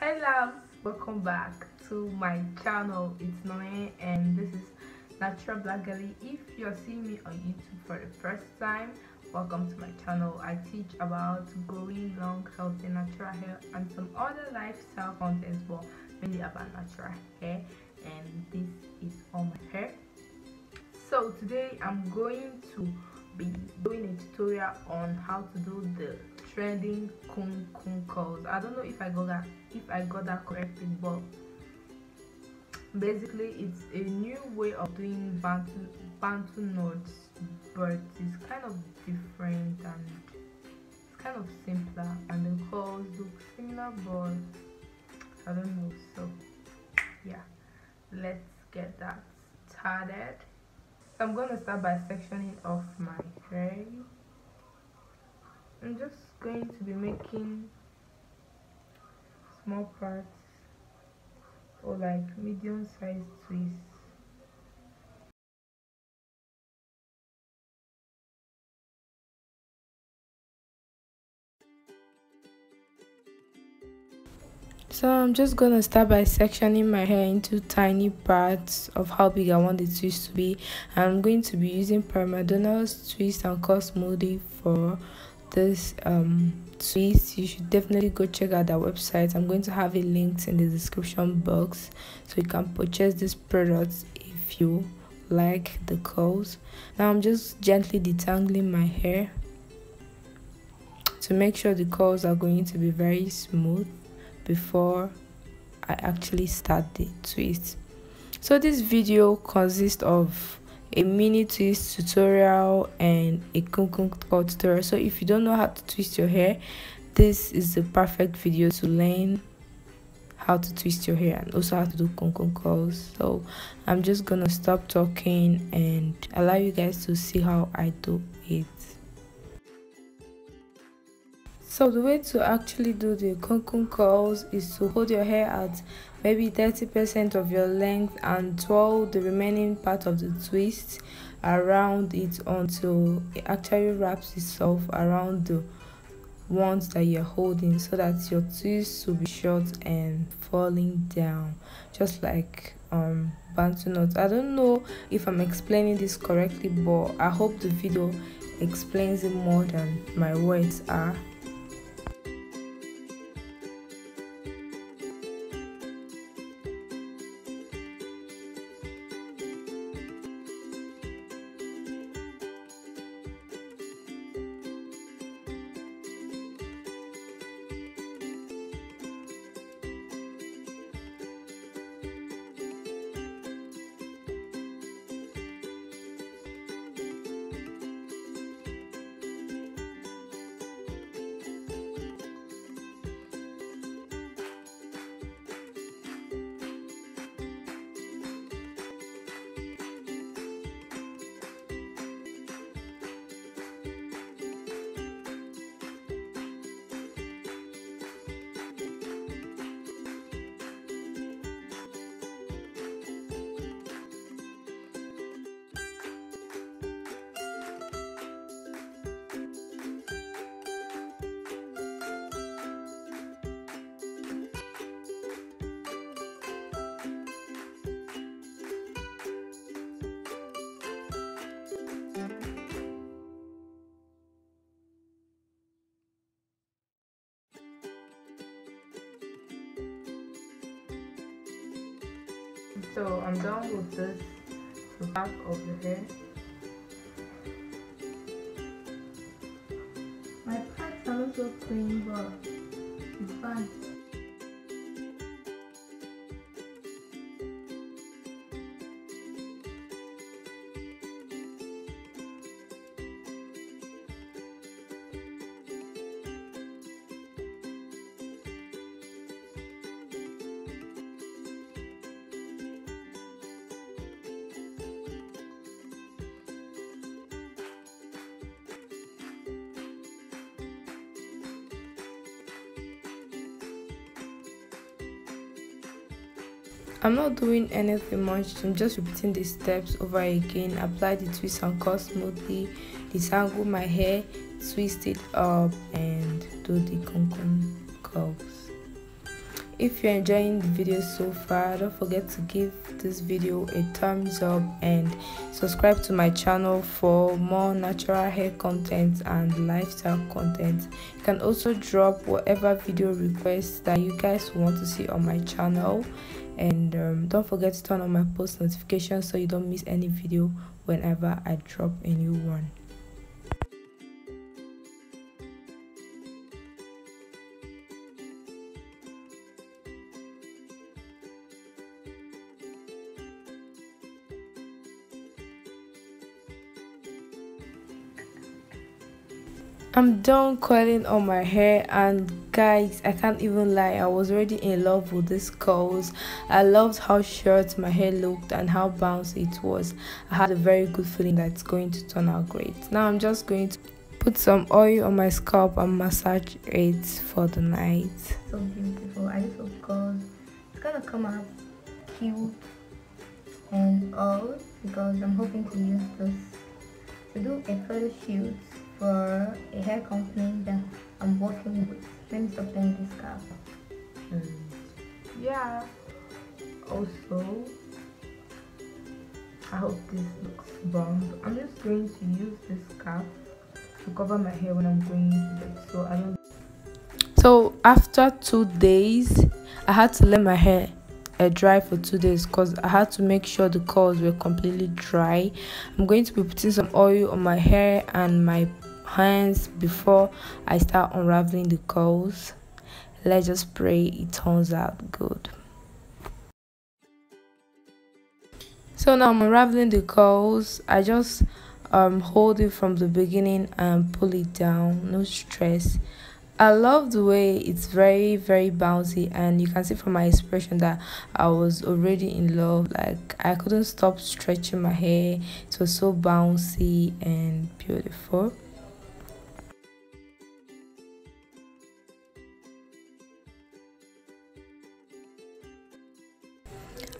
Hi loves, welcome back to my channel. It's Noe and this is Natural Black Girly. If you're seeing me on YouTube for the first time, welcome to my channel. I teach about growing long, healthy, natural hair and some other lifestyle contents, but mainly about natural hair. And this is all my hair. So today I'm going to be doing a tutorial on how to do the trending COCOON curls. I don't know if I got that correctly, but basically it's a new way of doing bantu knots, but it's kind of different and it's kind of simpler, and the curls look similar, but I don't know. So yeah, let's get that started. I'm gonna start by sectioning off my hair. I'm just going to be making small parts or like medium-sized twists. So I'm just gonna start by sectioning my hair into tiny parts of how big I want the twist to be. I'm going to be using Donald's twist and curl smoothie for this twist. You should definitely go check out their website. I'm going to have it linked in the description box so you can purchase this product if you like the curls. Now I'm just gently detangling my hair to make sure the curls are going to be very smooth before I actually start the twist. So this video consists of a mini twist tutorial and a COCOON curl tutorial. So if you don't know how to twist your hair, this is the perfect video to learn how to twist your hair and also how to do COCOON curls. So I'm just gonna stop talking and allow you guys to see how I do it. So the way to actually do the COCOON curls is to hold your hair at maybe 30% of your length and twirl the remaining part of the twist around it until it actually wraps itself around the ones that you're holding, so that your twist will be short and falling down, just like bantu knots. I don't know if I'm explaining this correctly, but I hope the video explains it more than my words are. So I'm done with this, the back of the hair. My parts are not so clean, but it's fine. I'm not doing anything much. I'm just repeating the steps over again. Apply the twist and curl smoothly, detangle my hair, twist it up, and do the COCOON curls. if you're enjoying the video so far, don't forget to give this video a thumbs up and subscribe to my channel for more natural hair content and lifestyle content. You can also drop whatever video requests that you guys want to see on my channel, and don't forget to turn on my post notifications so you don't miss any video whenever I drop a new one. I'm done curling on my hair, and guys, I can't even lie, I was already in love with these curls. I loved how short my hair looked and how bouncy it was. I had a very good feeling that it's going to turn out great. Now I'm just going to put some oil on my scalp and massage it for the night. So beautiful. I just hope because it's gonna come out cute and all, because I'm hoping to use this to do a photo shoot for a hair company that I'm working with. Let me stop playing this cap. Yeah, also I hope this looks bomb. I'm just going to use this cap to cover my hair when I'm going to bed, so I don't. So after 2 days, I had to let my hair dry for 2 days because I had to make sure the curls were completely dry. I'm going to be putting some oil on my hair and my hands before I start unraveling the curls. Let's just pray it turns out good. So now I'm unraveling the curls. I just hold it from the beginning and pull it down, no stress. I love the way it's very bouncy, and you can see from my expression that I was already in love. Like, I couldn't stop stretching my hair. It was so bouncy and beautiful.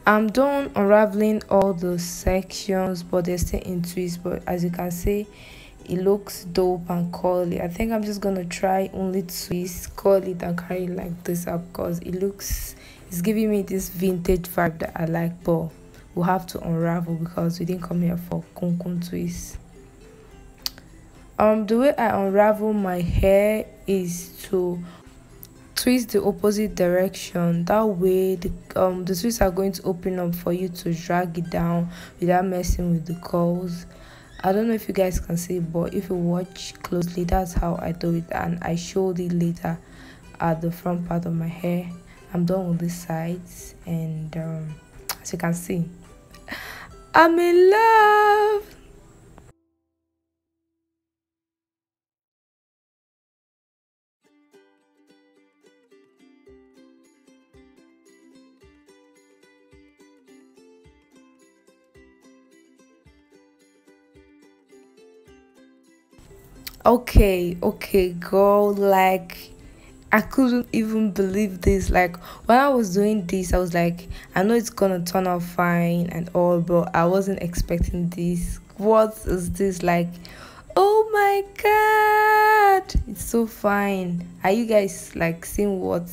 I'm done unraveling all the sections, but they're still in twists. But as you can see, it looks dope and curly. I think I'm just gonna try only twist, curl it and carry it like this up, because it's giving me this vintage vibe that I like. But we'll have to unravel because we didn't come here for COCOON twist. The way I unravel my hair is to twist the opposite direction. That way the twists are going to open up for you to drag it down without messing with the curls. I don't know if you guys can see, but if you watch closely, that's how I do it, and I showed it later at the front part of my hair. I'm done with these sides, and as you can see, I'm in love. Okay, girl, like, I couldn't even believe this. Like, when I was doing this, I was like, I know it's gonna turn out fine and all, but I wasn't expecting this. What is this? Like, oh my god, it's so fine. Are you guys like seeing what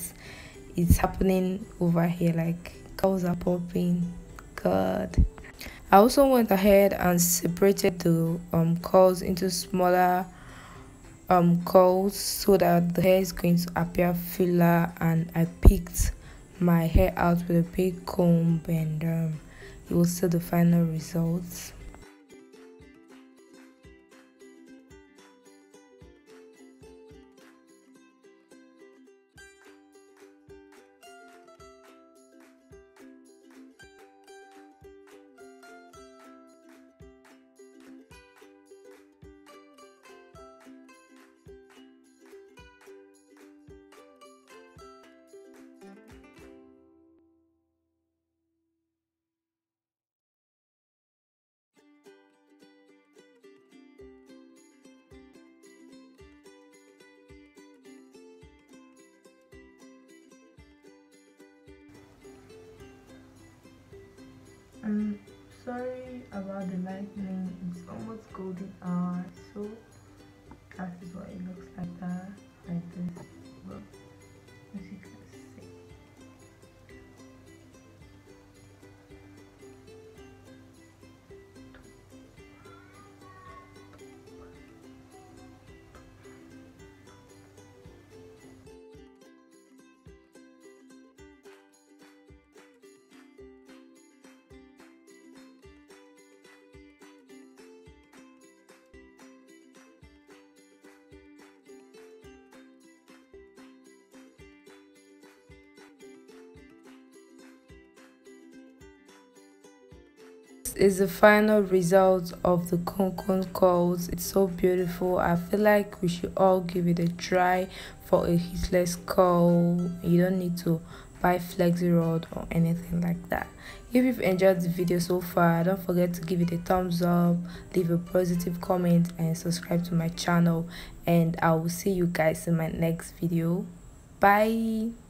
is happening over here? Like, curls are popping. God. I also went ahead and separated the curls into smaller curls so that the hair is going to appear fuller, and I picked my hair out with a big comb, and you will see the final results. I'm sorry about the lightning, it's almost golden hour, so that is what it looks like, that like this. Well, as you can see, is the final result of the COCOON curls. It's so beautiful. I feel like we should all give it a try for a heatless curl. You don't need to buy flexi rod or anything like that. If you've enjoyed the video so far, don't forget to give it a thumbs up, leave a positive comment, and subscribe to my channel. And I will see you guys in my next video. Bye.